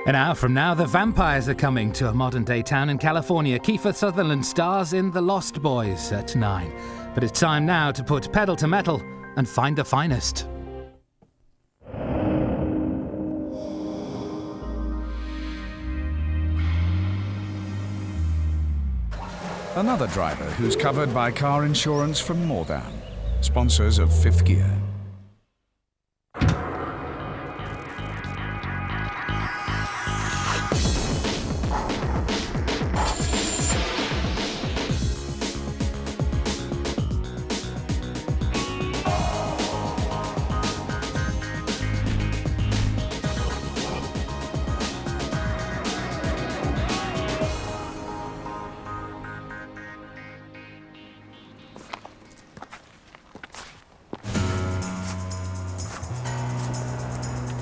An hour from now, the vampires are coming to a modern-day town in California. Kiefer Sutherland stars in The Lost Boys at 9. But it's time now to put pedal to metal and find the finest. Another driver who's covered by car insurance from More Than, sponsors of Fifth Gear.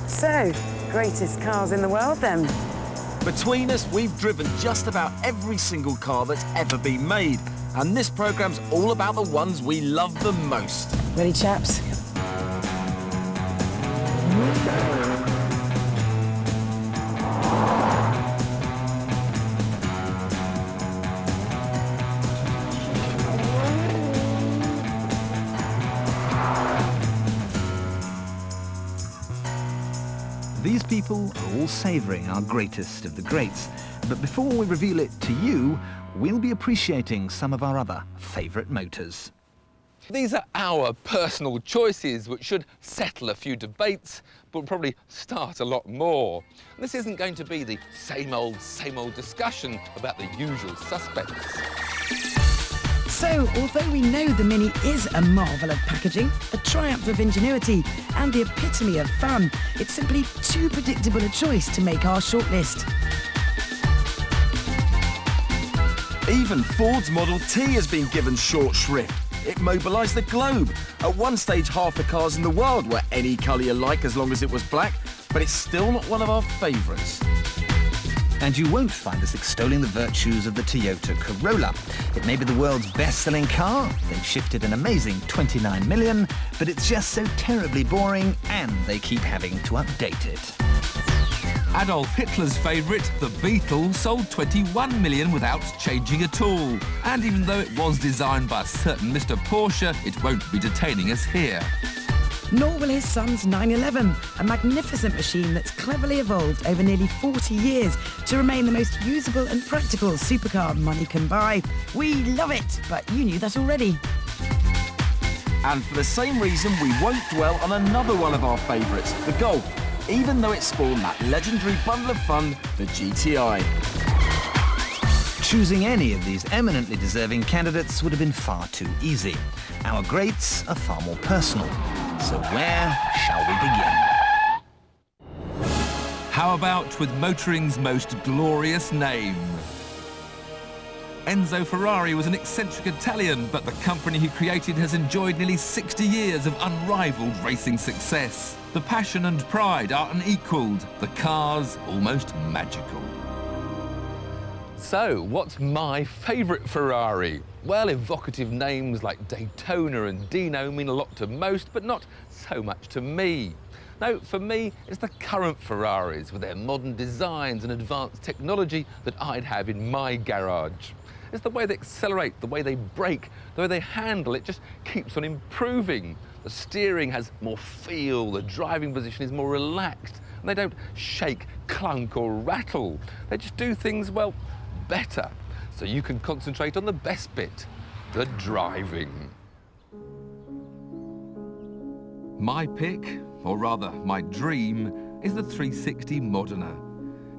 So, greatest cars in the world then? Between us, we've driven just about every single car that's ever been made. And this programme's all about the ones we love the most. Ready, chaps? These people are all savouring our greatest of the greats. But before we reveal it to you, we'll be appreciating some of our other favourite motors. These are our personal choices, which should settle a few debates, but will probably start a lot more. And this isn't going to be the same old discussion about the usual suspects. So, although we know the Mini is a marvel of packaging, a triumph of ingenuity, and the epitome of fun, it's simply too predictable a choice to make our shortlist. Even Ford's Model T has been given short shrift. It mobilised the globe. At one stage, half the cars in the world were any colour you like as long as it was black, but it's still not one of our favourites. And you won't find us extolling the virtues of the Toyota Corolla. It may be the world's best-selling car, they've shifted an amazing 29 million, but it's just so terribly boring, and they keep having to update it. Adolf Hitler's favourite, the Beetle, sold 21 million without changing at all. And even though it was designed by a certain Mr. Porsche, it won't be detaining us here. Nor will his son's 911, a magnificent machine that's cleverly evolved over nearly 40 years to remain the most usable and practical supercar money can buy. We love it, but you knew that already. And for the same reason, we won't dwell on another one of our favourites, the Golf, even though it spawned that legendary bundle of fun, the GTI. Choosing any of these eminently deserving candidates would have been far too easy. Our greats are far more personal. So where shall we begin? How about with motoring's most glorious name? Enzo Ferrari was an eccentric Italian, but the company he created has enjoyed nearly 60 years of unrivaled racing success. The passion and pride are unequalled, the cars almost magical. So, what's my favourite Ferrari? Well, evocative names like Daytona and Dino mean a lot to most, but not so much to me. No, for me, it's the current Ferraris with their modern designs and advanced technology that I'd have in my garage. It's the way they accelerate, the way they brake, the way they handle, it just keeps on improving. The steering has more feel, the driving position is more relaxed, and they don't shake, clunk or rattle. They just do things, well, better. So you can concentrate on the best bit, the driving. My pick, or rather my dream, is the 360 Moderna.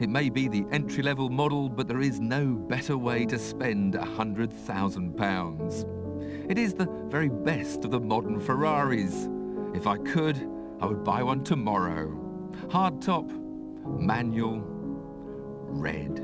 It may be the entry-level model, but there is no better way to spend £100,000. It is the very best of the modern Ferraris. If I could, I would buy one tomorrow. Hardtop, manual, red.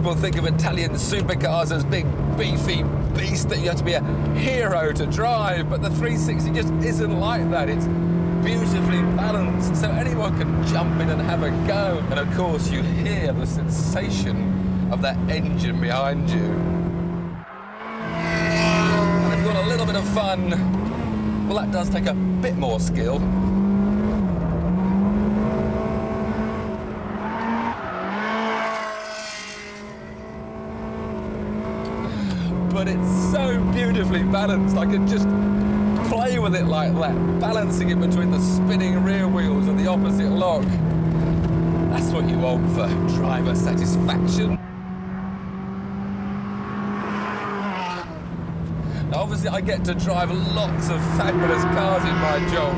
people think of Italian supercars as big, beefy beasts that you have to be a hero to drive, but the 360 just isn't like that. It's beautifully balanced, so anyone can jump in and have a go. And of course, you hear the sensation of that engine behind you. And if you want a little bit of fun, well, that does take a bit more skill. But it's so beautifully balanced, I could just play with it like that, balancing it between the spinning rear wheels and the opposite lock. That's what you want for driver satisfaction. Now, obviously, I get to drive lots of fabulous cars in my job,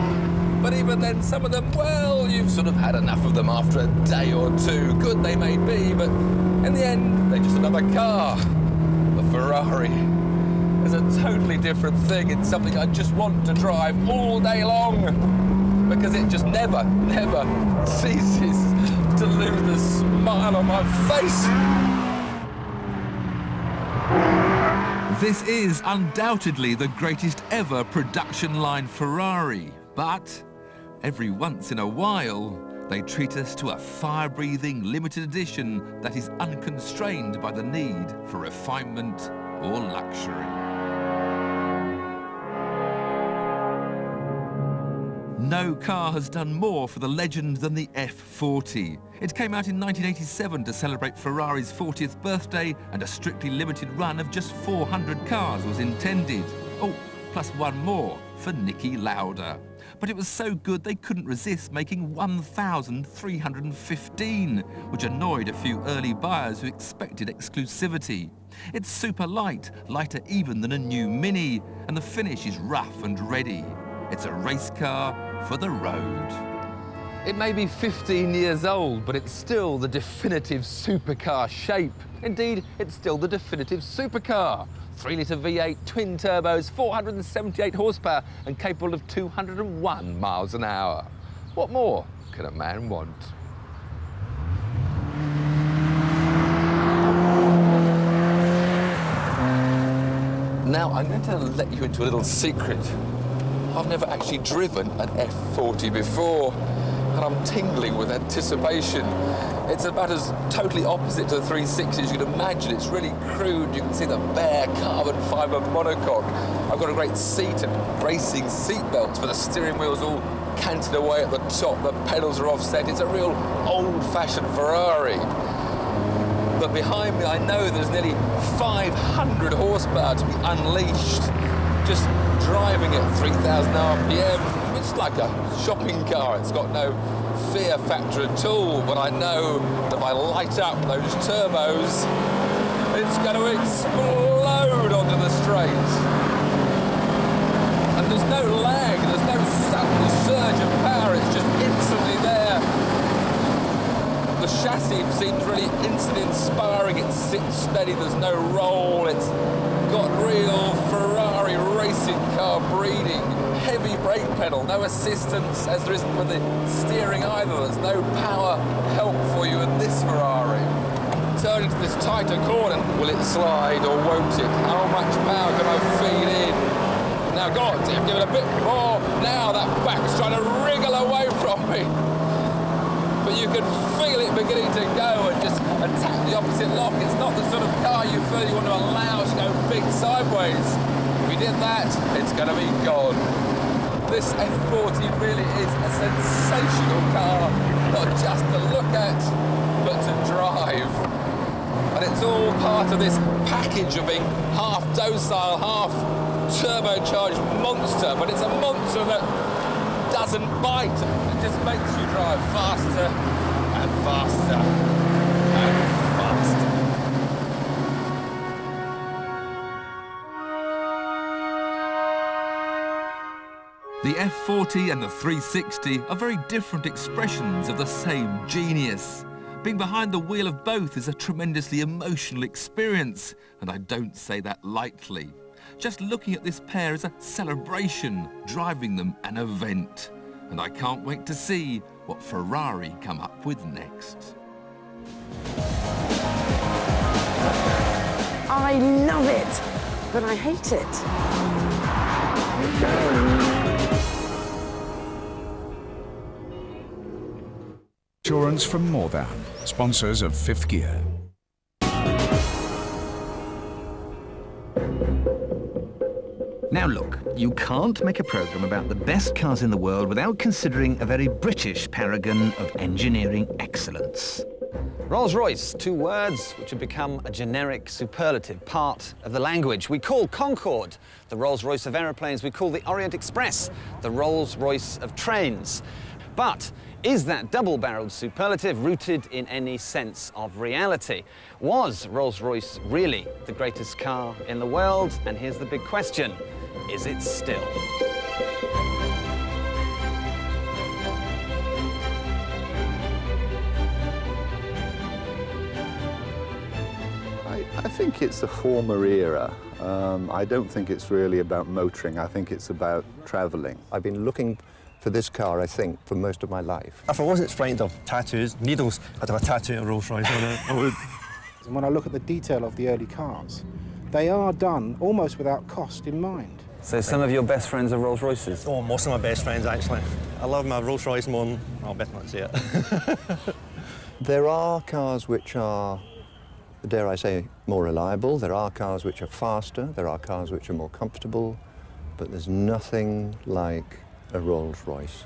but even then, some of them, well, you've sort of had enough of them after a day or two. Good they may be, but in the end, they're just another car. The Ferrari is a totally different thing. It's something I just want to drive all day long because it just never ceases to lose the smile on my face. This is undoubtedly the greatest ever production line Ferrari, but every once in a while, they treat us to a fire-breathing limited edition that is unconstrained by the need for refinement or luxury. No car has done more for the legend than the F40. It came out in 1987 to celebrate Ferrari's 40th birthday, and a strictly limited run of just 400 cars was intended. Oh, plus one more for Niki Lauda. But it was so good they couldn't resist making 1,315, which annoyed a few early buyers who expected exclusivity. It's super light, lighter even than a new Mini, and the finish is rough and ready. It's a race car for the road. It may be 15 years old, but it's still the definitive supercar shape. Indeed, it's still the definitive supercar. 3-litre V8, twin turbos, 478 horsepower, and capable of 201 miles an hour. What more can a man want? Now, I'm going to let you into a little secret. I've never actually driven an F40 before, and I'm tingling with anticipation. It's about as totally opposite to the 360 as you can imagine. It's really crude. You can see the bare carbon fibre monocoque. I've got a great seat and racing seat belts for the steering wheel's all canted away at the top. The pedals are offset. It's a real old-fashioned Ferrari. But behind me, I know there's nearly 500 horsepower to be unleashed. Just driving at 3,000 RPM, it's like a shopping car. It's got no fear factor at all, but I know that if I light up those turbos, it's going to explode onto the straight. And there's no lag, there's no sudden surge of power, it's just instantly there. The chassis seems really instantly inspiring. It sits steady, there's no roll, it's got real Ferrari racing car breeding. Heavy brake pedal, no assistance as there isn't with the steering either. There's no power help for you in this Ferrari. Turning to this tighter corner, will it slide or won't it? How much power can I feed in? Now God, give it a bit more. Now that back's trying to wriggle away from me. But you can feel it beginning to go and just attack the opposite lock. It's not the sort of car you feel you want to allow to go big sideways. If you did that, it's going to be gone. This F40 really is a sensational car, not just to look at, but to drive. And it's all part of this package of being half docile, half turbocharged monster, but it's a monster that doesn't bite. It just makes you drive faster and faster and faster. The F40 and the 360 are very different expressions of the same genius. Being behind the wheel of both is a tremendously emotional experience, and I don't say that lightly. Just looking at this pair is a celebration, driving them an event. And I can't wait to see what Ferrari come up with next. I love it, but I hate it. Insurance from More Than, sponsors of Fifth Gear. Now look, you can't make a programme about the best cars in the world without considering a very British paragon of engineering excellence. Rolls-Royce, two words which have become a generic superlative, part of the language. We call Concorde the Rolls-Royce of aeroplanes. We call the Orient Express the Rolls-Royce of trains. But is that double-barreled superlative rooted in any sense of reality? Was Rolls-Royce really the greatest car in the world? And here's the big question, is it still? I think it's a former era. I don't think it's really about motoring. I think it's about travelling. I've been looking for this car, I think, for most of my life. If I wasn't frightened of tattoos, needles, I'd have a tattoo of Rolls-Royce on it. I would. And when I look at the detail of the early cars, they are done almost without cost in mind. So some of your best friends are Rolls-Royces? Oh, most of my best friends, actually. I love my Rolls-Royce more than... I'll bet not say it. There are cars which are, dare I say, more reliable. There are cars which are faster. There are cars which are more comfortable. But there's nothing like a Rolls-Royce,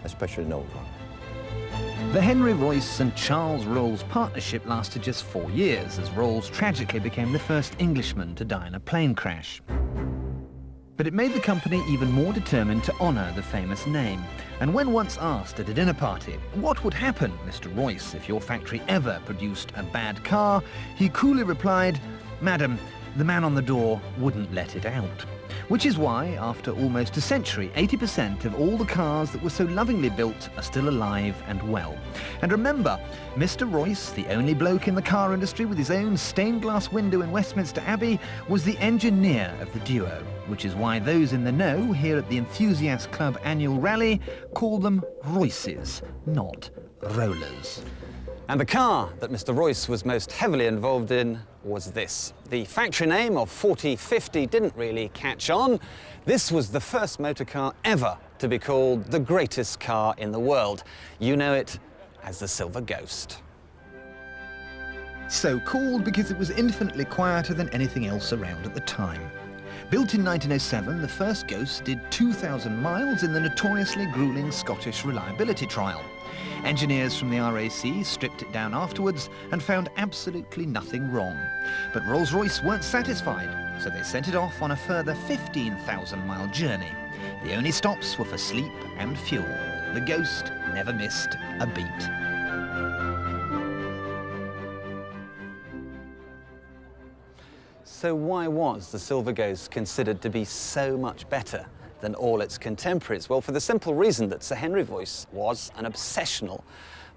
especially an old one. The Henry Royce and Charles Rolls partnership lasted just 4 years, as Rolls tragically became the first Englishman to die in a plane crash. But it made the company even more determined to honour the famous name. And when once asked at a dinner party, what would happen, Mr. Royce, if your factory ever produced a bad car, he coolly replied, "Madam, the man on the door wouldn't let it out." Which is why, after almost a century, 80% of all the cars that were so lovingly built are still alive and well. And remember, Mr. Royce, the only bloke in the car industry with his own stained glass window in Westminster Abbey, was the engineer of the duo, which is why those in the know here at the Enthusiast Club annual rally call them Royces, not rollers. And the car that Mr. Royce was most heavily involved in was this. The factory name of 4050 didn't really catch on. This was the first motor car ever to be called the greatest car in the world. You know it as the Silver Ghost. So called because it was infinitely quieter than anything else around at the time. Built in 1907, the first Ghost did 2,000 miles in the notoriously grueling Scottish reliability trial. Engineers from the RAC stripped it down afterwards and found absolutely nothing wrong. But Rolls-Royce weren't satisfied, so they sent it off on a further 15,000-mile journey. The only stops were for sleep and fuel. The Ghost never missed a beat. So why was the Silver Ghost considered to be so much better than all its contemporaries? Well, for the simple reason that Sir Henry Royce was an obsessional,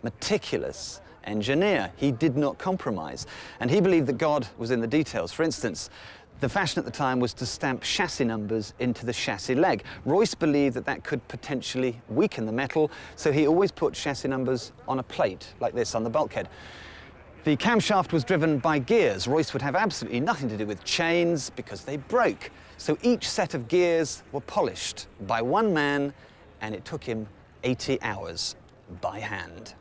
meticulous engineer. He did not compromise, and he believed that God was in the details. For instance, the fashion at the time was to stamp chassis numbers into the chassis leg. Royce believed that that could potentially weaken the metal, so he always put chassis numbers on a plate, like this on the bulkhead. The camshaft was driven by gears. Royce would have absolutely nothing to do with chains because they broke. So each set of gears were polished by one man, and it took him 80 hours by hand.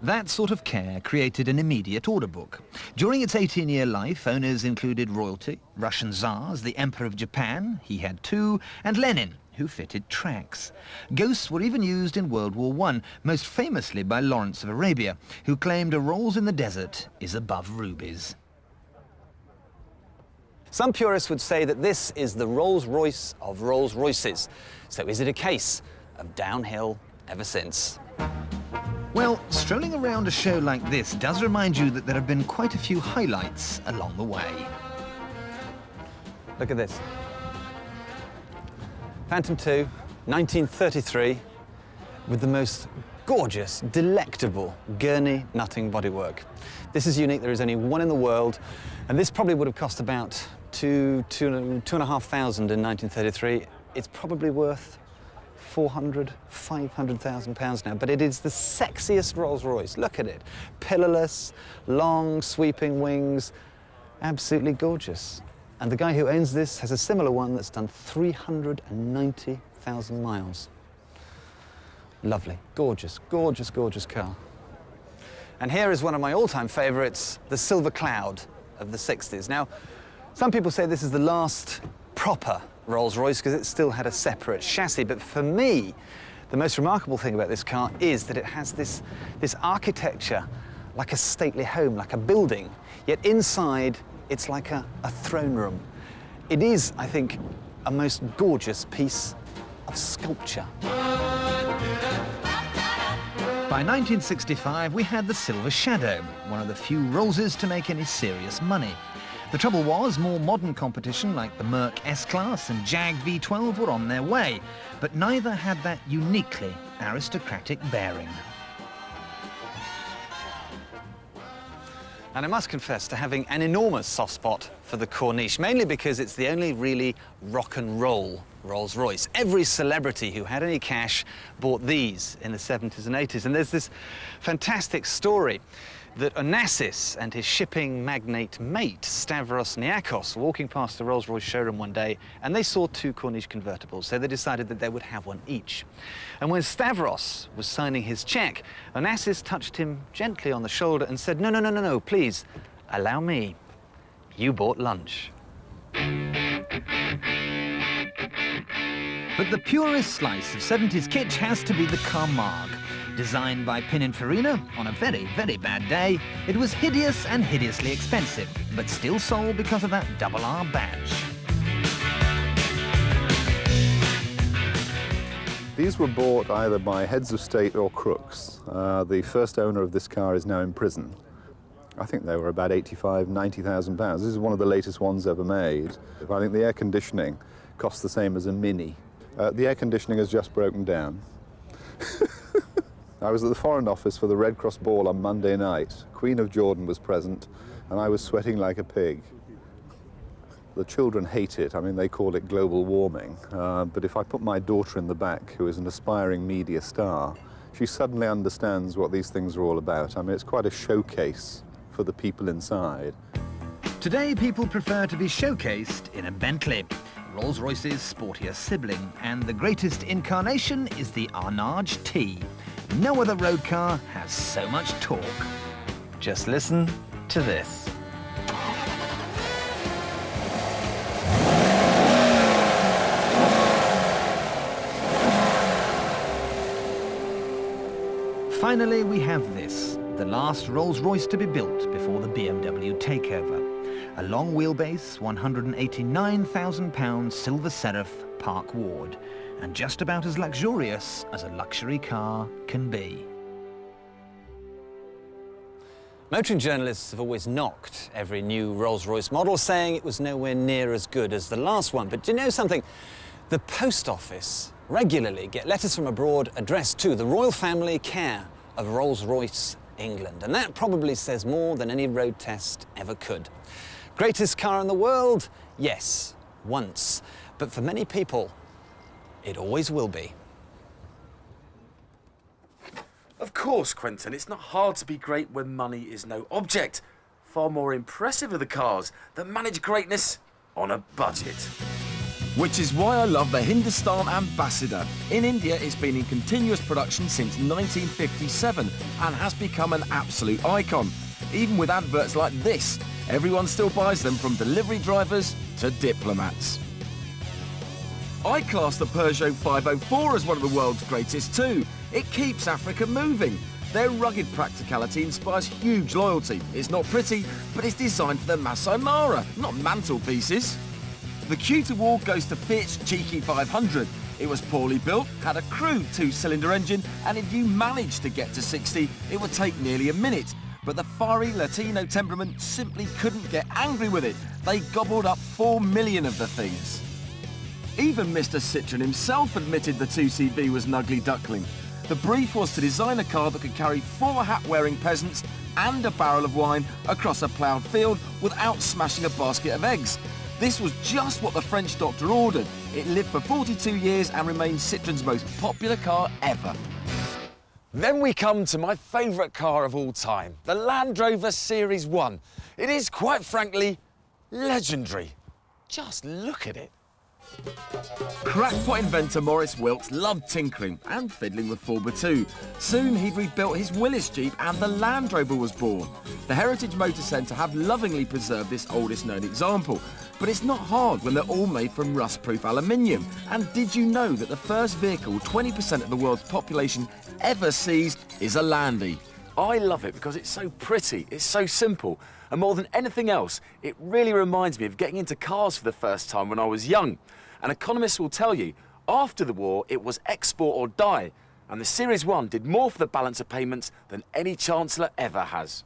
That sort of care created an immediate order book. During its 18-year life, owners included royalty, Russian Tsars, the Emperor of Japan, he had two, and Lenin, who fitted tracks. Ghosts were even used in World War I, most famously by Lawrence of Arabia, who claimed a Rolls in the desert is above rubies. Some purists would say that this is the Rolls-Royce of Rolls-Royces. So is it a case of downhill ever since? Well, strolling around a show like this does remind you that there have been quite a few highlights along the way. Look at this. Phantom 2, 1933, with the most gorgeous, delectable gurney nutting bodywork. This is unique. There is only one in the world, and this probably would have cost about $2,500 in 1933. It's probably worth £500,000 now, but it is the sexiest Rolls-Royce. Look at it. Pillarless, long, sweeping wings, Absolutely gorgeous. And the guy who owns this has a similar one that's done 390,000 miles. Lovely, gorgeous, gorgeous, gorgeous car. And here is one of my all-time favourites, the Silver Cloud of the 60s. Now, some people say this is the last proper Rolls-Royce because it still had a separate chassis, but for me, the most remarkable thing about this car is that it has this architecture like a stately home, like a building, yet inside it's like a throne room. It is, I think, a most gorgeous piece of sculpture. By 1965, we had the Silver Shadow, one of the few Rollses to make any serious money. The trouble was, more modern competition like the Merc S-Class and Jag V12 were on their way, but neither had that uniquely aristocratic bearing. And I must confess to having an enormous soft spot for the Corniche, mainly because it's the only really rock and roll Rolls-Royce. Every celebrity who had any cash bought these in the 70s and 80s. And there's this fantastic story that Onassis and his shipping magnate mate, Stavros Niarchos, were walking past the Rolls-Royce showroom one day, and they saw two Corniche convertibles, so they decided that they would have one each. And when Stavros was signing his cheque, Onassis touched him gently on the shoulder and said, "No, no, no, no, no, please, allow me. You bought lunch." But the purest slice of 70s kitsch has to be the Camargue. Designed by Pininfarina on a very, very bad day, it was hideous and hideously expensive, but still sold because of that double R badge. These were bought either by heads of state or crooks. The first owner of this car is now in prison. I think they were about 85,000, 90,000 pounds. This is one of the latest ones ever made. I think the air conditioning costs the same as a Mini. The air conditioning has just broken down. I was at the Foreign Office for the Red Cross Ball on Monday night. Queen of Jordan was present, and I was sweating like a pig. The children hate it. I mean, they call it global warming. But if I put my daughter in the back, who is an aspiring media star, she suddenly understands what these things are all about. I mean, it's quite a showcase for the people inside. Today, people prefer to be showcased in a Bentley, Rolls-Royce's sportier sibling, and the greatest incarnation is the Arnage T. No other road car has so much torque. Just listen to this. Finally, we have this, the last Rolls-Royce to be built before the BMW takeover. A long wheelbase, £189,000 Silver Seraph Park Ward, and just about as luxurious as a luxury car can be. Motoring journalists have always knocked every new Rolls-Royce model, saying it was nowhere near as good as the last one. But do you know something? The post office regularly get letters from abroad addressed to the royal family, care of Rolls-Royce England. And that probably says more than any road test ever could. Greatest car in the world? Yes, once. But for many people, it always will be. Of course, Quentin, it's not hard to be great when money is no object. Far more impressive are the cars that manage greatness on a budget. Which is why I love the Hindustan Ambassador. In India, it's been in continuous production since 1957 and has become an absolute icon. Even with adverts like this, everyone still buys them, from delivery drivers to diplomats. I class the Peugeot 504 as one of the world's greatest too. It keeps Africa moving. Their rugged practicality inspires huge loyalty. It's not pretty, but it's designed for the Masai Mara, not mantelpieces. The cute award goes to Fiat's cheeky 500. It was poorly built, had a crude two-cylinder engine, and if you managed to get to 60, it would take nearly a minute. But the fiery Latino temperament simply couldn't get angry with it. They gobbled up 4 million of the things. Even Mr. Citroen himself admitted the 2CV was an ugly duckling. The brief was to design a car that could carry 4 hat-wearing peasants and a barrel of wine across a ploughed field without smashing a basket of eggs. This was just what the French doctor ordered. It lived for 42 years and remains Citroen's most popular car ever. Then we come to my favourite car of all time, the Land Rover Series 1. It is, quite frankly, Legendary. Just look at it. Crackpot inventor Maurice Wilkes loved tinkering and fiddling with 4x2. Soon he'd rebuilt his Willys Jeep and the Land Rover was born. The Heritage Motor Centre have lovingly preserved this oldest known example. But it's not hard when they're all made from rust-proof aluminium. And did you know that the first vehicle 20% of the world's population ever sees is a Landy? I love it because it's so pretty, it's so simple. And more than anything else, it really reminds me of getting into cars for the first time when I was young. And economists will tell you, after the war, it was export or die. And the Series 1 did more for the balance of payments than any Chancellor ever has.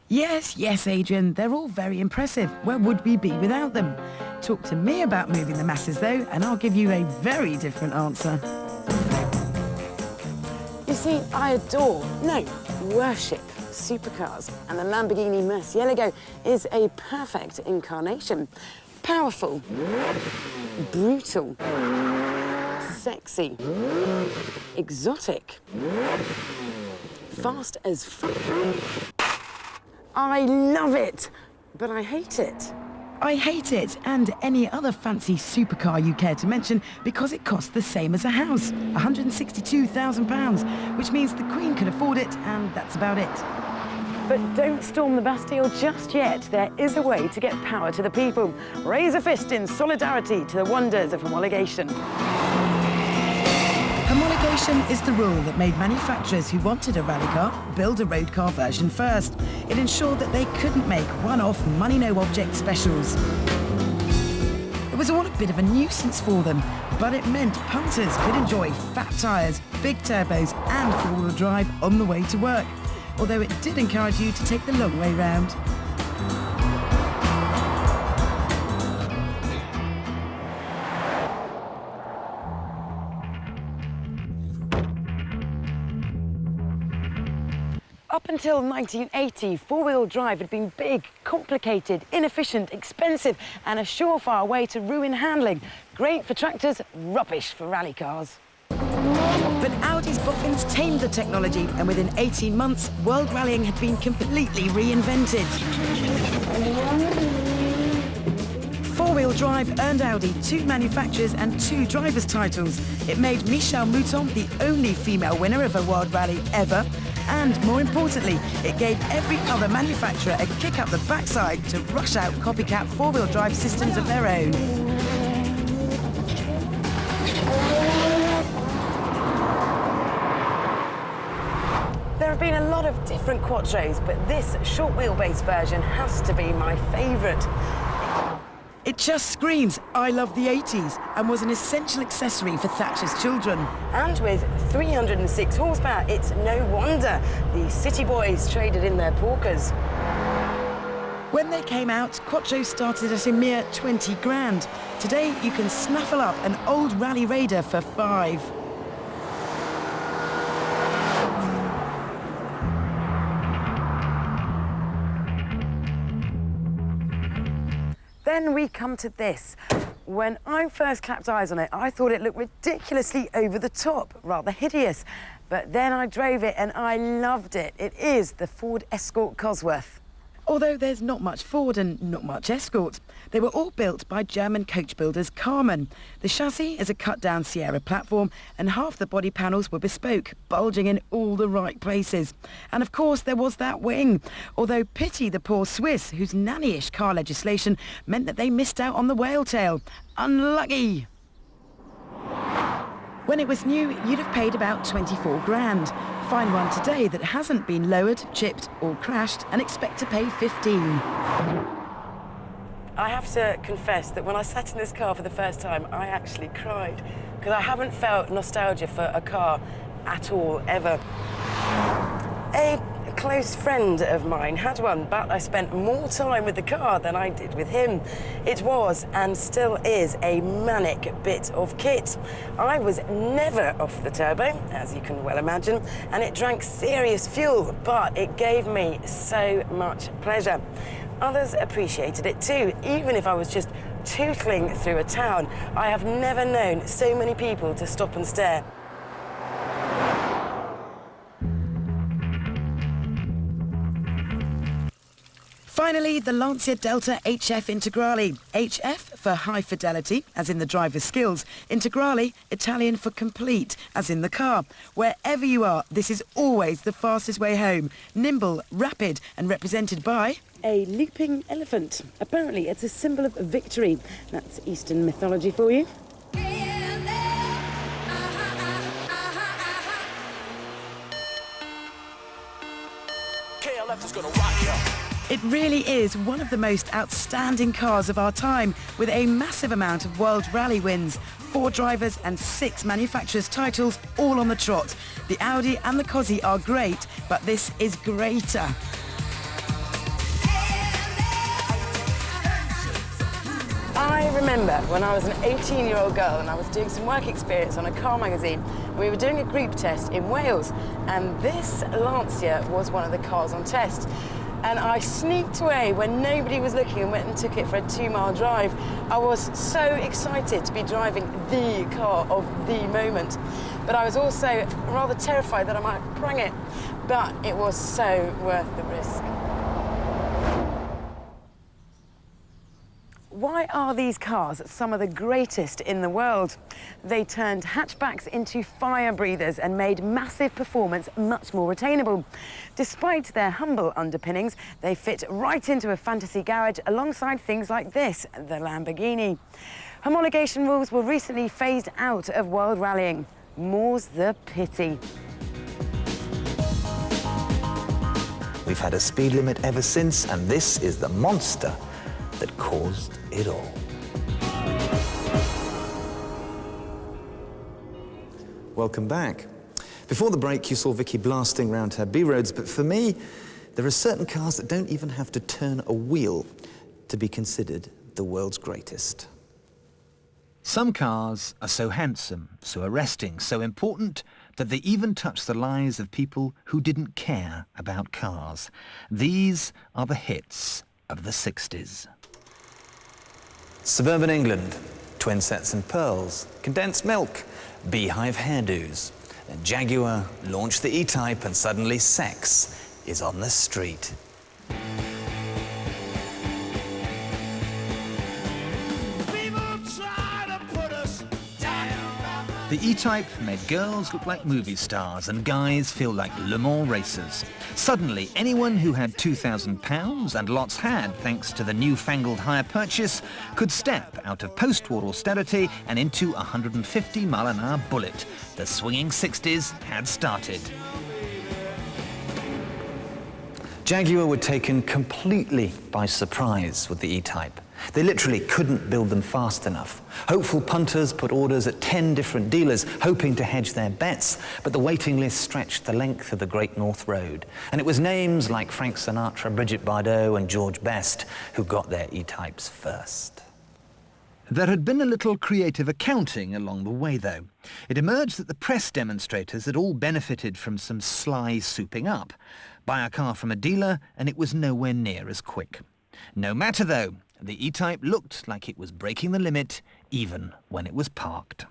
Yes, yes, Adrian, they're all very impressive. Where would we be without them? Talk to me about moving the masses, though, and I'll give you a very different answer. You see, I adore, no, worship supercars, and the Lamborghini Murcielago is a perfect incarnation. Powerful, brutal, sexy, exotic, fast as fuck. I love it, but I hate it. I hate it, and any other fancy supercar you care to mention, because it costs the same as a house, £162,000, which means the Queen can afford it, and that's about it. But don't storm the Bastille just yet. There is a way to get power to the people. Raise a fist in solidarity to the wonders of homologation. Homologation is the rule that made manufacturers who wanted a rally car build a road car version first. It ensured that they couldn't make one-off money-no-object specials. It was all a bit of a nuisance for them, but it meant punters could enjoy fat tyres, big turbos and four-wheel drive on the way to work, although it did encourage you to take the long way round. Up until 1980, four-wheel drive had been big, complicated, inefficient, expensive, and a surefire way to ruin handling. Great for tractors, rubbish for rally cars. But Audi's boffins tamed the technology, and within 18 months, world rallying had been completely reinvented. Four-wheel drive earned Audi 2 manufacturers and 2 drivers' titles. It made Michèle Mouton the only female winner of a world rally ever. And more importantly, it gave every other manufacturer a kick up the backside to rush out copycat four-wheel drive systems of their own. There have been a lot of different Quattros, but this short wheelbase version has to be my favourite. It just screams, I love the 80s, and was an essential accessory for Thatcher's children. And with 306 horsepower, it's no wonder the city boys traded in their porkers. When they came out, Quattro started at a mere 20 grand. Today, you can snaffle up an old Rally Raider for £5. Then we come to this. When I first clapped eyes on it, I thought it looked ridiculously over the top, rather hideous. But then I drove it and I loved it. It is the Ford Escort Cosworth. Although there's not much Ford and not much Escort. They were all built by German coach builders Karmann. The chassis is a cut-down Sierra platform and half the body panels were bespoke, bulging in all the right places. And of course there was that wing. Although pity the poor Swiss, whose nanny-ish car legislation meant that they missed out on the whale tail. Unlucky! When it was new, you'd have paid about 24 grand. Find one today that hasn't been lowered, chipped or crashed and expect to pay 15. I have to confess that when I sat in this car for the first time, I actually cried because I haven't felt nostalgia for a car at all, ever. A close friend of mine had one, but I spent more time with the car than I did with him. It was, and still is, a manic bit of kit. I was never off the turbo, as you can well imagine, and it drank serious fuel, but it gave me so much pleasure. Others appreciated it too, even if I was just tootling through a town. I have never known so many people to stop and stare. Finally, the Lancia Delta HF Integrale. HF for high fidelity, as in the driver's skills. Integrale, Italian for complete, as in the car. Wherever you are, this is always the fastest way home. Nimble, rapid, and represented by a leaping elephant. Apparently, it's a symbol of victory. That's Eastern mythology for you. KLF is gonna rock you. It really is one of the most outstanding cars of our time, with a massive amount of World Rally wins, 4 drivers and 6 manufacturers' titles, all on the trot. The Audi and the Cozzi are great, but this is greater. I remember when I was an 18-year-old girl and I was doing some work experience on a car magazine, and we were doing a group test in Wales, and this Lancia was one of the cars on test. And I sneaked away when nobody was looking and went and took it for a 2-mile drive. I was so excited to be driving the car of the moment. But I was also rather terrified that I might prang it. But it was so worth the risk. Why are these cars some of the greatest in the world? They turned hatchbacks into fire breathers and made massive performance much more attainable. Despite their humble underpinnings, they fit right into a fantasy garage alongside things like this, the Lamborghini. Homologation rules were recently phased out of world rallying. More's the pity. We've had a speed limit ever since, and this is the monster that caused it all. Welcome back. Before the break, you saw Vicky blasting round her B-roads, but for me, there are certain cars that don't even have to turn a wheel to be considered the world's greatest. Some cars are so handsome, so arresting, so important, that they even touch the lives of people who didn't care about cars. These are the hits of the 60s. Suburban England, twin sets and pearls, condensed milk, beehive hairdos. And Jaguar launched the E-Type and suddenly sex is on the street. The E-Type made girls look like movie stars and guys feel like Le Mans racers. Suddenly, anyone who had £2,000, and lots had thanks to the newfangled hire purchase, could step out of post-war austerity and into a 150-mile-an-hour bullet. The swinging 60s had started. Jaguar were taken completely by surprise with the E-Type. They literally couldn't build them fast enough. Hopeful punters put orders at 10 different dealers, hoping to hedge their bets, but the waiting list stretched the length of the Great North Road. And it was names like Frank Sinatra, Brigitte Bardot, and George Best who got their E-Types first. There had been a little creative accounting along the way, though. It emerged that the press demonstrators had all benefited from some sly souping up. Buy a car from a dealer, and it was nowhere near as quick. No matter, though, the E-Type looked like it was breaking the limit, even when it was parked.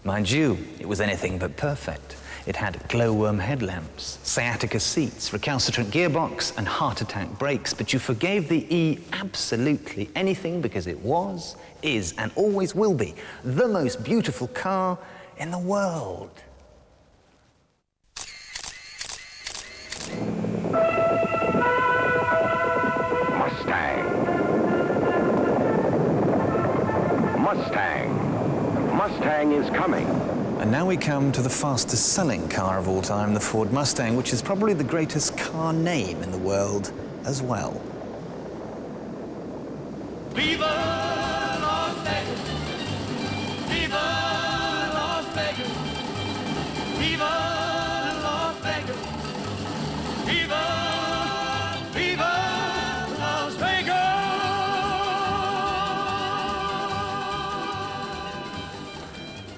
Mind you, it was anything but perfect. It had glowworm headlamps, sciatica seats, recalcitrant gearbox, and heart attack brakes, but you forgave the E absolutely anything because it was, is, and always will be the most beautiful car in the world. Mustang is coming. And now we come to the fastest selling car of all time, the Ford Mustang, which is probably the greatest car name in the world as well. Viva Las Vegas! Viva Las Vegas! Viva Las Vegas! Viva, Viva Las Vegas!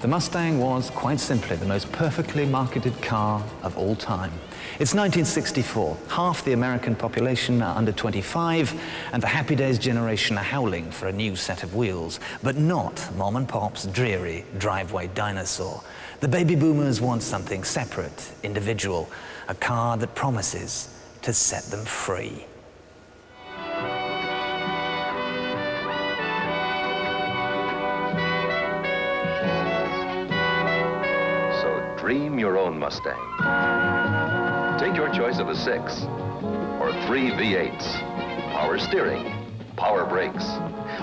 The Mustang was, quite simply, the most perfectly marketed car of all time. It's 1964. Half the American population are under 25, and the Happy Days generation are howling for a new set of wheels, but not Mom and Pop's dreary driveway dinosaur. The baby boomers want something separate, individual, a car that promises to set them free. So dream your own Mustang. Take your choice of a 6 or 3 V8s. Power steering, power brakes,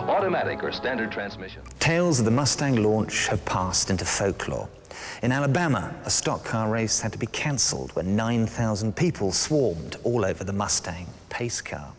automatic or standard transmission. Tales of the Mustang launch have passed into folklore. In Alabama, a stock car race had to be cancelled when 9,000 people swarmed all over the Mustang pace car.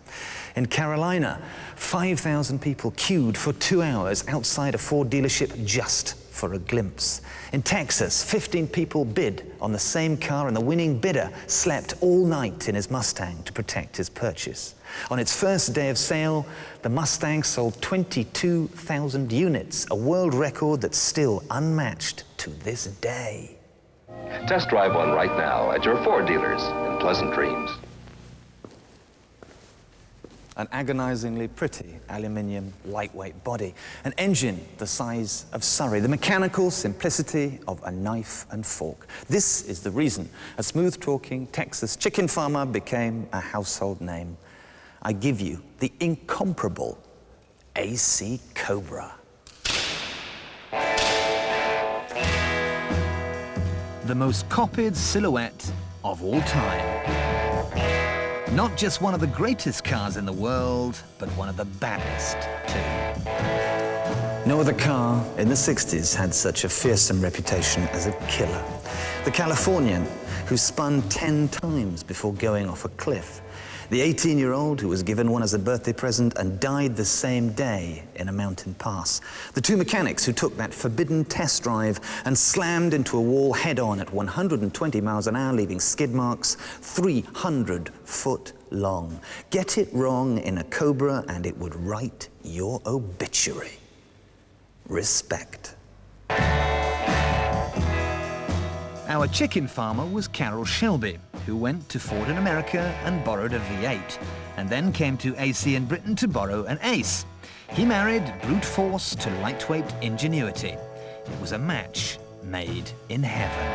In Carolina, 5,000 people queued for 2 hours outside a Ford dealership just for a glimpse. In Texas, 15 people bid on the same car and the winning bidder slept all night in his Mustang to protect his purchase. On its first day of sale, the Mustang sold 22,000 units, a world record that's still unmatched to this day. Test drive one right now at your Ford dealers in Pleasant Dreams. An agonizingly pretty aluminium lightweight body, an engine the size of Surrey, the mechanical simplicity of a knife and fork. This is the reason a smooth-talking Texas chicken farmer became a household name. I give you the incomparable AC Cobra. The most copied silhouette of all time. Not just one of the greatest cars in the world, but one of the baddest, too. No other car in the 60s had such a fearsome reputation as a killer. The Californian, who spun 10 times before going off a cliff. The 18-year-old who was given one as a birthday present and died the same day in a mountain pass. The 2 mechanics who took that forbidden test drive and slammed into a wall head-on at 120 miles an hour, leaving skid marks 300 foot long. Get it wrong in a Cobra and it would write your obituary. Respect. Our chicken farmer was Carroll Shelby, who went to Ford in America and borrowed a V8, and then came to AC in Britain to borrow an Ace. He married brute force to lightweight ingenuity. It was a match made in heaven.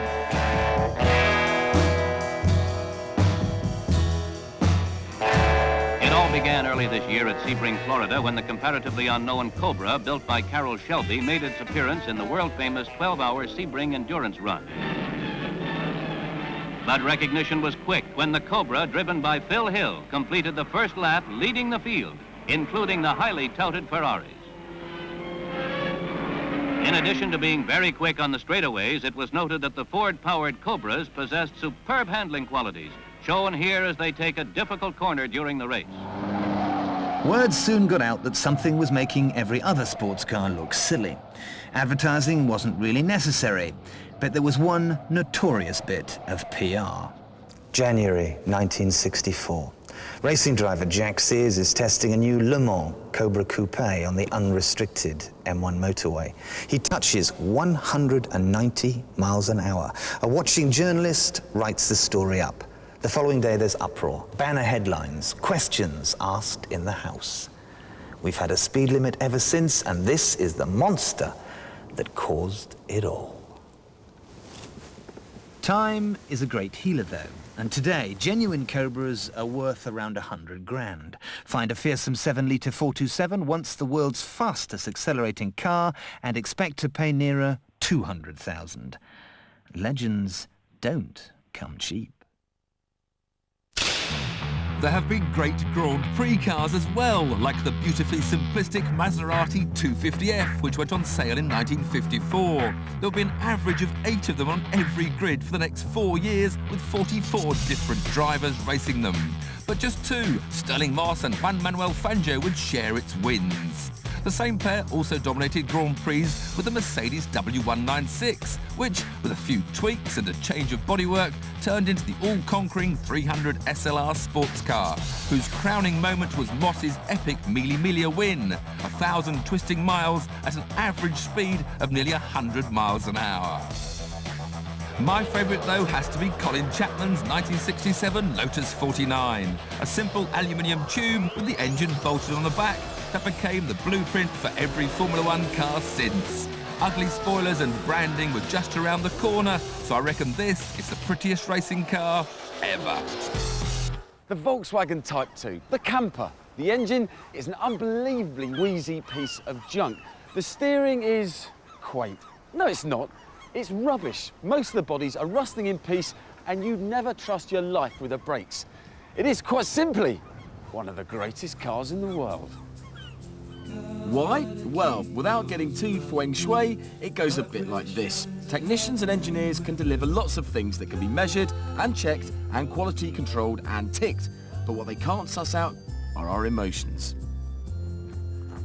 It all began early this year at Sebring, Florida, when the comparatively unknown Cobra, built by Carroll Shelby, made its appearance in the world-famous 12-hour Sebring endurance run. But recognition was quick when the Cobra, driven by Phil Hill, completed the first lap, leading the field, including the highly touted Ferraris. In addition to being very quick on the straightaways, it was noted that the Ford-powered Cobras possessed superb handling qualities, shown here as they take a difficult corner during the race. Word soon got out that something was making every other sports car look silly. Advertising wasn't really necessary, but there was one notorious bit of PR. January 1964. Racing driver Jack Sears is testing a new Le Mans Cobra Coupe on the unrestricted M1 motorway. He touches 190 miles an hour. A watching journalist writes the story up. The following day, there's uproar, banner headlines, questions asked in the House. We've had a speed limit ever since, and this is the monster that caused it all. Time is a great healer, though, and today, genuine Cobras are worth around 100 grand. Find a fearsome 7-litre 427 once the world's fastest accelerating car and expect to pay nearer 200,000. Legends don't come cheap. There have been great Grand Prix cars as well, like the beautifully simplistic Maserati 250F, which went on sale in 1954. There will be an average of 8 of them on every grid for the next 4 years, with 44 different drivers racing them. But just 2, Sterling Moss and Juan Manuel Fangio, would share its wins. The same pair also dominated Grand Prix with the Mercedes W196, which, with a few tweaks and a change of bodywork, turned into the all-conquering 300 SLR sports car, whose crowning moment was Moss's epic Mille Miglia win, 1,000 twisting miles at an average speed of nearly 100 miles an hour. My favourite, though, has to be Colin Chapman's 1967 Lotus 49, a simple aluminium tube with the engine bolted on the back that became the blueprint for every Formula One car since. Ugly spoilers and branding were just around the corner, so I reckon this is the prettiest racing car ever. The Volkswagen Type 2, the camper. The engine is an unbelievably wheezy piece of junk. The steering is quaint. No, it's not. It's rubbish. Most of the bodies are rusting in peace, and you'd never trust your life with the brakes. It is, quite simply, one of the greatest cars in the world. Why? Well, without getting too feng shui, it goes a bit like this. Technicians and engineers can deliver lots of things that can be measured and checked and quality controlled and ticked. But what they can't suss out are our emotions.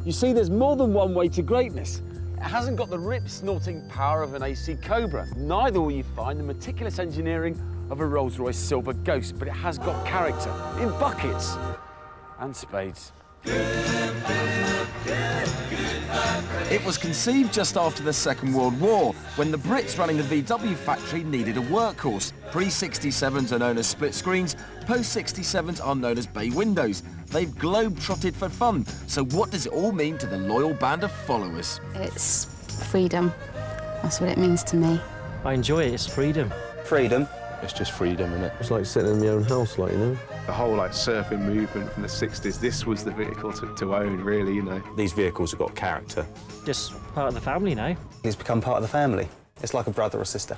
You see, there's more than one way to greatness. It hasn't got the rip-snorting power of an AC Cobra. Neither will you find the meticulous engineering of a Rolls-Royce Silver Ghost, but it has got character in buckets and spades. It was conceived just after the Second World War, when the Brits running the VW factory needed a workhorse. Pre-67s are known as split screens, post-67s are known as bay windows. They've globe-trotted for fun, so what does it all mean to the loyal band of followers? It's freedom. That's what it means to me. I enjoy it, it's freedom. Freedom? It's just freedom, isn't it? It's like sitting in my own house, like, you know? The whole, like, surfing movement from the 60s, this was the vehicle to own, really, you know? These vehicles have got character. Just part of the family now. He's become part of the family. It's like a brother or sister.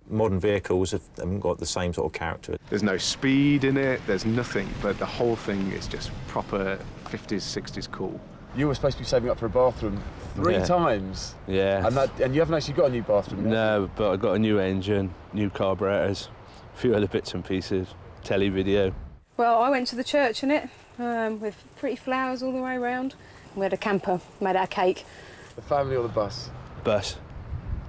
Modern vehicles haven't got the same sort of character. There's no speed in it, there's nothing, but the whole thing is just proper 50s, 60s cool. You were supposed to be saving up for a bathroom 3 times. Yeah. And you haven't actually got a new bathroom yet? No, but I got a new engine, new carburetors, a few other bits and pieces, telly video. Well, I went to the church in it, with pretty flowers all the way around. We had a camper made out of cake. The family or the bus? Bus.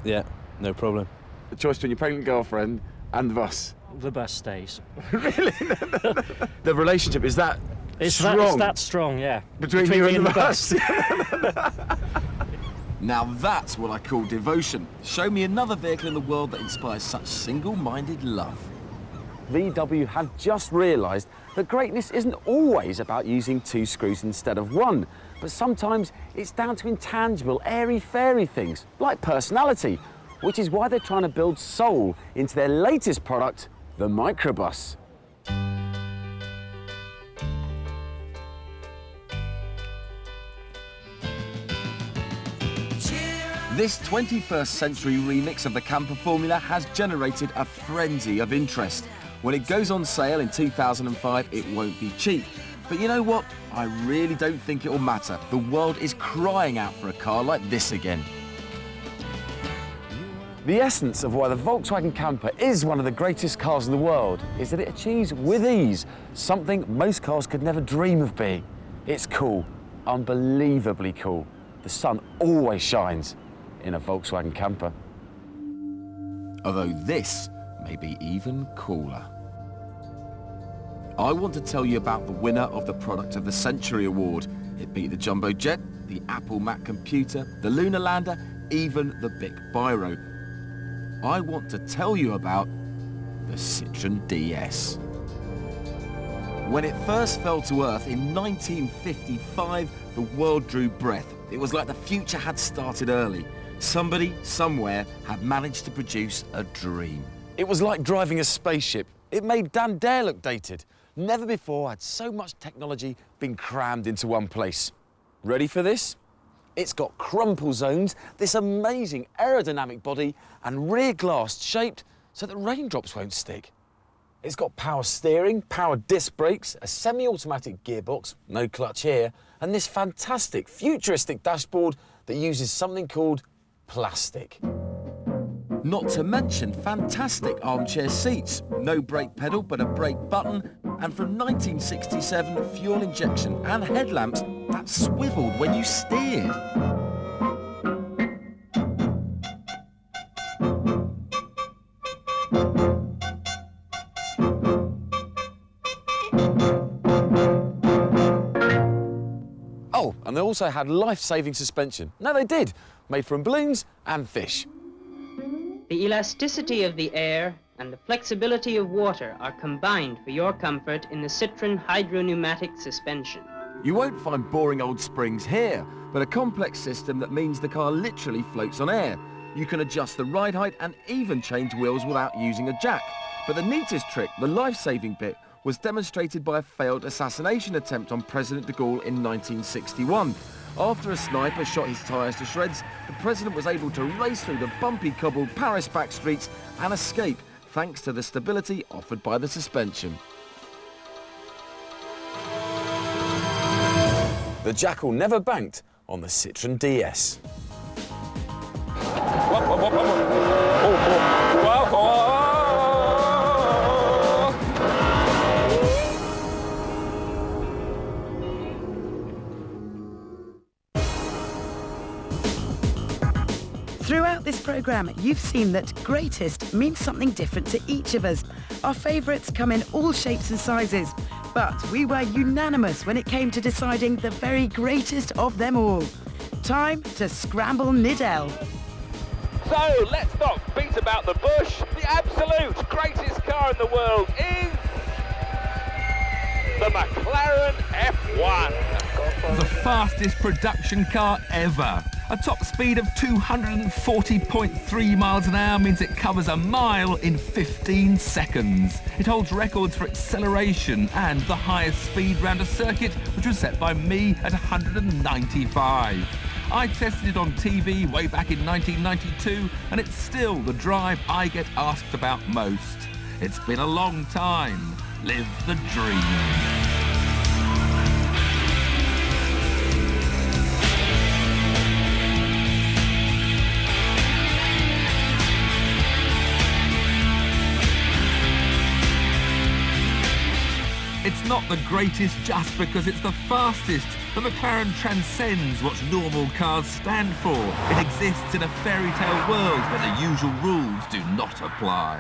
Yeah, no problem. The choice between your pregnant girlfriend and the bus? The bus stays. Really? The relationship, is that strong? It's that strong, yeah. Between you and the bus? Now that's what I call devotion. Show me another vehicle in the world that inspires such single-minded love. VW have just realised that greatness isn't always about using 2 screws instead of 1, but sometimes it's down to intangible, airy-fairy things, like personality, which is why they're trying to build soul into their latest product, the microbus. This 21st century remix of the camper formula has generated a frenzy of interest. When it goes on sale in 2005, it won't be cheap. But you know what? I really don't think it'll matter. The world is crying out for a car like this again. The essence of why the Volkswagen Camper is one of the greatest cars in the world is that it achieves with ease something most cars could never dream of being. It's cool, unbelievably cool. The sun always shines in a Volkswagen Camper. Although this may be even cooler. I want to tell you about the winner of the Product of the Century Award. It beat the Jumbo Jet, the Apple Mac computer, the Lunar Lander, even the Bic Biro. I want to tell you about the Citroen DS. When it first fell to Earth in 1955, the world drew breath. It was like the future had started early. Somebody, somewhere, had managed to produce a dream. It was like driving a spaceship. It made Dan Dare look dated. Never before had so much technology been crammed into one place. Ready for this? It's got crumple zones, this amazing aerodynamic body, and rear glass shaped so that raindrops won't stick. It's got power steering, power disc brakes, a semi-automatic gearbox, no clutch here, and this fantastic futuristic dashboard that uses something called plastic. Not to mention fantastic armchair seats, no brake pedal but a brake button, and from 1967 fuel injection and headlamps that swiveled when you steered. Oh, and they also had life-saving suspension. No, they did, made from balloons and fish. The elasticity of the air and the flexibility of water are combined for your comfort in the Citroen hydropneumatic suspension. You won't find boring old springs here, but a complex system that means the car literally floats on air. You can adjust the ride height and even change wheels without using a jack. But the neatest trick, the life-saving bit, was demonstrated by a failed assassination attempt on President de Gaulle in 1961. After a sniper shot his tyres to shreds, the president was able to race through the bumpy, cobbled Paris back streets and escape, thanks to the stability offered by the suspension. The Jackal never banked on the Citroen DS. Throughout this programme, you've seen that greatest means something different to each of us. Our favourites come in all shapes and sizes, but we were unanimous when it came to deciding the very greatest of them all. Time to scramble Nidell. So let's not beat about the bush. The absolute greatest car in the world is the McLaren F1. The fastest production car ever. A top speed of 240.3 miles an hour means it covers a mile in 15 seconds. It holds records for acceleration and the highest speed round a circuit, which was set by me at 195. I tested it on TV way back in 1992, and it's still the drive I get asked about most. It's been a long time. Live the dream. It's not the greatest just because it's the fastest. The McLaren transcends what normal cars stand for. It exists in a fairy tale world where the usual rules do not apply.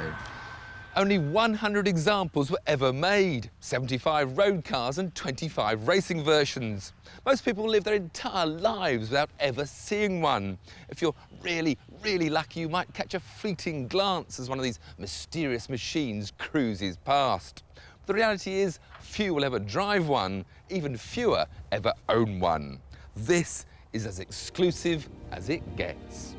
Only 100 examples were ever made, 75 road cars and 25 racing versions. Most people live their entire lives without ever seeing one. If you're really, really lucky, you might catch a fleeting glance as one of these mysterious machines cruises past. The reality is, few will ever drive one, even fewer ever own one. This is as exclusive as it gets.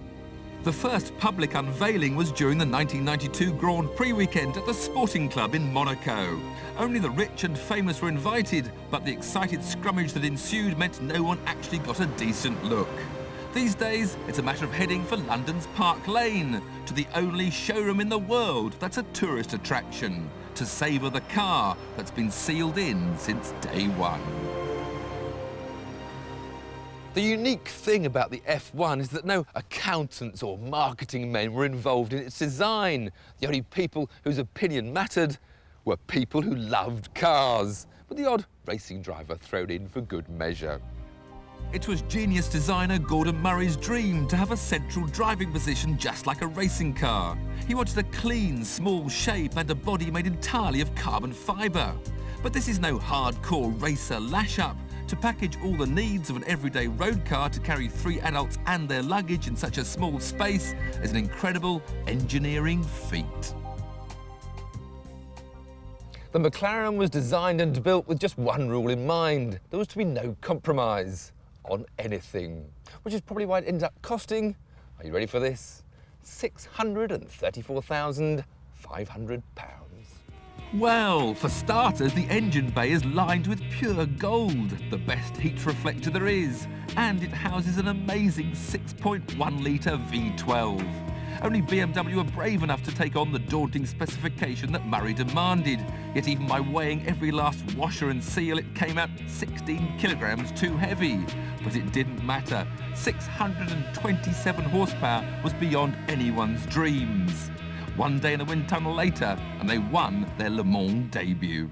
The first public unveiling was during the 1992 Grand Prix weekend at the Sporting Club in Monaco. Only the rich and famous were invited, but the excited scrummage that ensued meant no one actually got a decent look. These days, it's a matter of heading for London's Park Lane, to the only showroom in the world that's a tourist attraction, to savour the car that's been sealed in since day one. The unique thing about the F1 is that no accountants or marketing men were involved in its design. The only people whose opinion mattered were people who loved cars, with the odd racing driver thrown in for good measure. It was genius designer Gordon Murray's dream to have a central driving position just like a racing car. He wanted a clean, small shape and a body made entirely of carbon fibre. But this is no hardcore racer lash-up. To package all the needs of an everyday road car to carry 3 adults and their luggage in such a small space is an incredible engineering feat. The McLaren was designed and built with just one rule in mind. There was to be no compromise on anything, which is probably why it ended up costing, are you ready for this, £634,500. Well, for starters, the engine bay is lined with pure gold, the best heat reflector there is, and it houses an amazing 6.1-litre V12. Only BMW were brave enough to take on the daunting specification that Murray demanded, yet even by weighing every last washer and seal, it came out 16 kilograms too heavy. But it didn't matter. 627 horsepower was beyond anyone's dreams. One day in a wind tunnel later, and they won their Le Mans debut.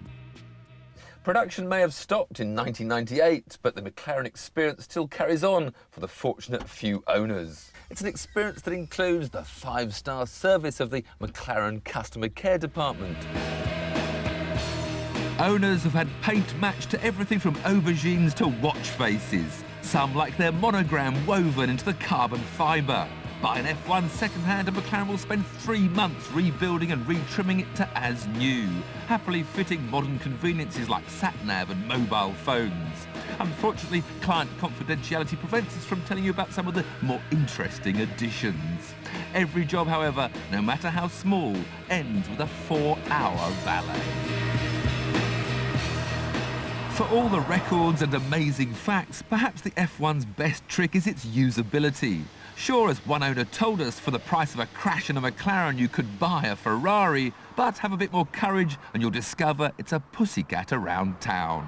Production may have stopped in 1998, but the McLaren experience still carries on for the fortunate few owners. It's an experience that includes the 5-star service of the McLaren Customer Care Department. Owners have had paint matched to everything from aubergines to watch faces. Some like their monogram woven into the carbon fibre. Buy an F1 second-hand and McLaren will spend 3 months rebuilding and retrimming it to as new, happily fitting modern conveniences like sat-nav and mobile phones. Unfortunately, client confidentiality prevents us from telling you about some of the more interesting additions. Every job, however, no matter how small, ends with a 4-hour valet. For all the records and amazing facts, perhaps the F1's best trick is its usability. Sure, as one owner told us, for the price of a crash in a McLaren you could buy a Ferrari, but have a bit more courage and you'll discover it's a pussycat around town.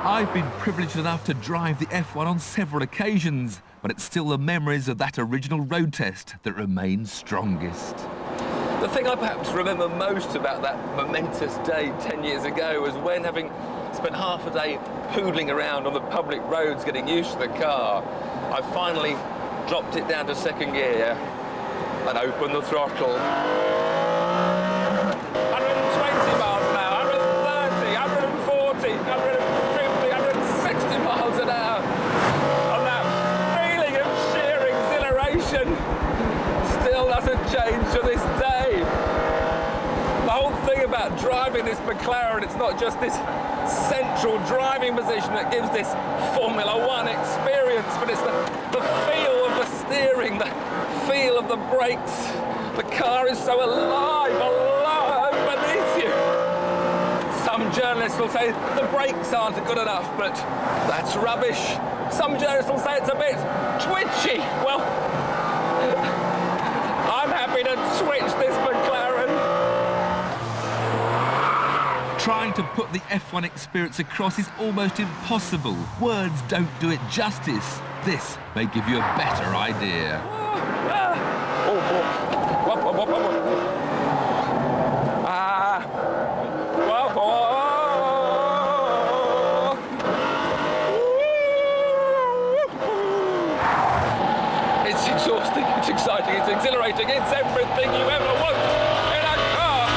I've been privileged enough to drive the F1 on several occasions, but it's still the memories of that original road test that remain strongest. The thing I perhaps remember most about that momentous day 10 years ago was when, having spent half a day poodling around on the public roads getting used to the car, I finally dropped it down to second gear and opened the throttle. 120 miles an hour, 130, 140, 150, 160 miles an hour. And that feeling of sheer exhilaration still doesn't change to this day. The whole thing about driving this McLaren, it's not just this central driving position that gives this Formula One experience, but it's the feel of the steering, the feel of the brakes. The car is so alive beneath you. Some journalists will say the brakes aren't good enough, but that's rubbish. Some journalists will say it's a bit twitchy. Well, I'm happy to switch this McLaren. Trying to put the F1 experience across is almost impossible. Words don't do it justice. This may give you a better idea. It's exhausting, it's exciting, it's exhilarating, it's everything you ever want in a car.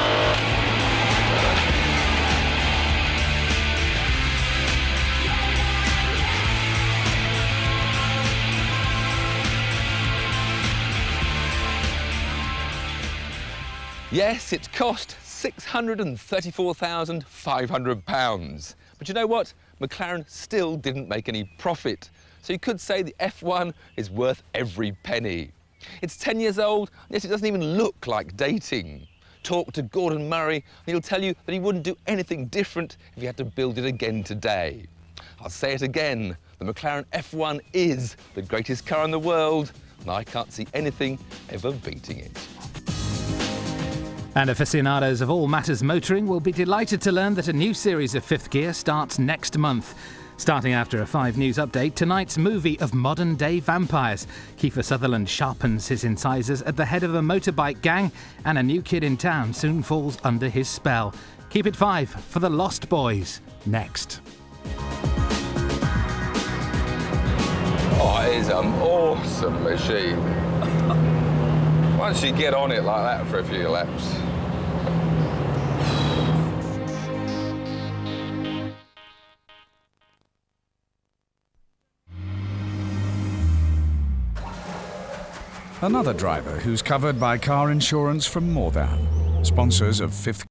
Yes, it cost £634,500. But you know what? McLaren still didn't make any profit. So you could say the F1 is worth every penny. It's 10 years old, yet it doesn't even look like dating. Talk to Gordon Murray and he'll tell you that he wouldn't do anything different if he had to build it again today. I'll say it again, the McLaren F1 is the greatest car in the world, and I can't see anything ever beating it. And aficionados of all matters motoring will be delighted to learn that a new series of Fifth Gear starts next month. Starting after a 5 News update, tonight's movie of modern-day vampires. Kiefer Sutherland sharpens his incisors at the head of a motorbike gang, and a new kid in town soon falls under his spell. Keep it 5 for The Lost Boys, next. Oh, it is an awesome machine. Once you get on it like that for a few laps. Another driver who's covered by car insurance from More Than. Sponsors of Fifth